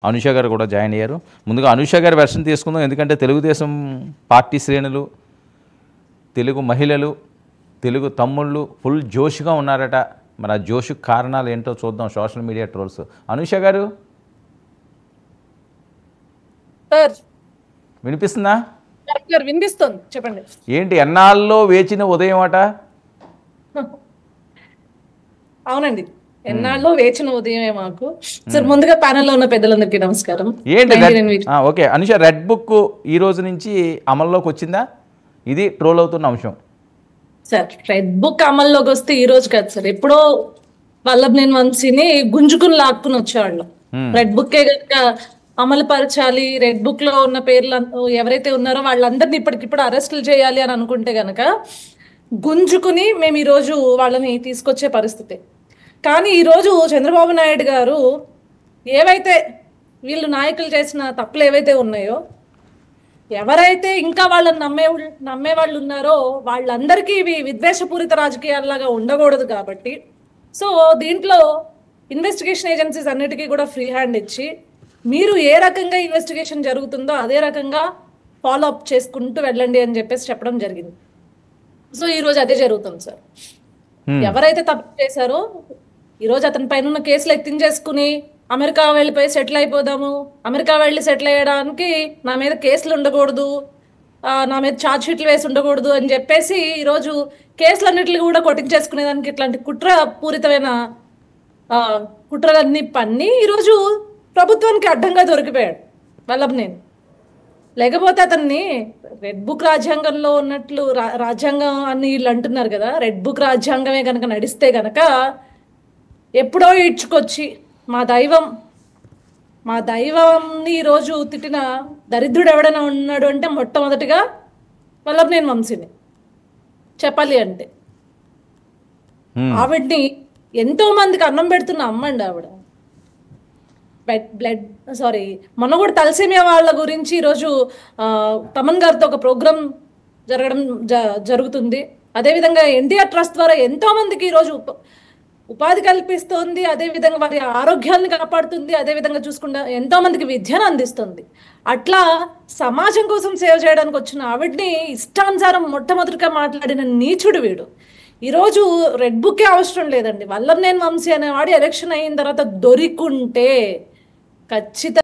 అనుష గారు కూడా జాయిన్ అయ్యారు. ముందుగా అనుష గారి వెర్షన్ తీసుకుందాం. ఎందుకంటే తెలుగుదేశం పార్టీ శ్రేణులు, తెలుగు మహిళలు, తెలుగు తమ్ముళ్ళు ఫుల్ జోష్గా ఉన్నారట. మరి ఆ జోష్కు కారణాలు ఏంటో చూద్దాం. Social media trolls. అనుష గారు సార్ వినిపిస్తుందా? వినిపిస్తుంది, చెప్పండి. ఏంటి ఎన్నాళ్ళలో వేచిన ఉదయం అట? అవునండి, ఎన్నాళ్ళు వేచిన ఉదయమే మాకు. సార్ ముందుగా ప్యానెల్లో ఉన్న పెద్దలందరికీ నమస్కారం. ఏంటి ఓకే అనుష, రెడ్ బుక్ ఈ రోజు నుంచి అమల్లోకి వచ్చిందా? ఇది ట్రోల్ అవుతున్న అంశం. సార్ రెడ్ బుక్ అమల్లోకి వస్తే ఈ రోజు కాదు సార్, ఎప్పుడో వల్లభనేని వంశీని గుంజుకుని లాక్కుని వచ్చేవాళ్ళు. రెడ్ బుక్కే కనుక అమలు పరచాలి, రెడ్ బుక్ లో ఉన్న పేర్లు ఎవరైతే ఉన్నారో వాళ్ళందరినీ ఇప్పటికిప్పుడు అరెస్టులు చేయాలి అని అనుకుంటే గనక గుంజుకుని మేము ఈ రోజు వాళ్ళని తీసుకొచ్చే పరిస్థితి. కానీ ఈరోజు చంద్రబాబు నాయుడు గారు ఏవైతే వీళ్ళు నాయకులు చేసిన తప్పులు ఏవైతే ఉన్నాయో, ఎవరైతే ఇంకా వాళ్ళని నమ్మే వాళ్ళు ఉన్నారో వాళ్ళందరికీ ఇవి విద్వేషపూరిత రాజకీయాల్లాగా ఉండకూడదు. కాబట్టి సో దీంట్లో ఇన్వెస్టిగేషన్ ఏజెన్సీస్ అన్నిటికీ కూడా ఫ్రీ హ్యాండ్ ఇచ్చి మీరు ఏ రకంగా ఇన్వెస్టిగేషన్ జరుగుతుందో అదే రకంగా ఫాలో అప్ చేసుకుంటూ వెళ్ళండి అని చెప్పేసి చెప్పడం జరిగింది. సో ఈ రోజు అదే జరుగుతుంది సార్. ఎవరైతే తప్పు చేశారో ఈరోజు అతని పైన ఉన్న కేసులు ఎత్తించేసుకుని అమెరికా వెళ్ళిపోయి సెటిల్ అయిపోదాము, అమెరికా వెళ్ళి సెటిల్ అయ్యడానికి నా మీద కేసులు ఉండకూడదు, నా మీద ఛార్జ్ షీట్లు వేసి ఉండకూడదు అని చెప్పేసి ఈరోజు కేసులన్నిటిని కూడా కొట్టించేసుకునేదానికి ఇట్లాంటి కుట్రపూరితమైన కుట్రలన్నీ పన్ని ఈరోజు ప్రభుత్వానికి అడ్డంగా దొరికిపోయాడు వల్లభనేని. లేకపోతే అతన్ని రెడ్ బుక్ రాజ్యాంగంలో ఉన్నట్లు రాజ్యాంగం అని వీళ్ళు అంటున్నారు కదా, రెడ్ బుక్ రాజ్యాంగమే కనుక నడిస్తే గనక ఎప్పుడో ఇడ్చుకొచ్చి మా దైవంని ఈరోజు తిట్టిన దరిద్రుడు ఎవడైనా ఉన్నాడు అంటే మొట్టమొదటిగా వల్లభనేని వంశీని చెప్పాలి అంటే. ఆవిడ్ని ఎంతో మందికి అన్నం పెడుతున్న అమ్మండి ఆవిడ. మొన్న కూడా తలసేమియా వాళ్ళ గురించి ఈరోజు తమన్ గారితో ఒక ప్రోగ్రామ్ జరుగుతుంది. అదేవిధంగా ఎన్టీఆర్ ట్రస్ట్ ద్వారా ఎంతో మందికి ఈరోజు ఉపాధి కల్పిస్తుంది, అదేవిధంగా వారి ఆరోగ్యాన్ని కాపాడుతుంది, అదేవిధంగా చూసుకుంటా ఎంతో మందికి విద్యను అందిస్తుంది. అట్లా సమాజం కోసం సేవ చేయడానికి వచ్చిన ఆవిడ్ని ఇష్టానుసారం మొట్టమొదటిగా మాట్లాడిన నీచుడు వీడు. ఈరోజు రెడ్ బుక్కే అవసరం లేదండి, వల్లభనేని వంశీ అనేవాడు ఎలక్షన్ అయిన తర్వాత దొరికుంటే ఖచ్చితంగా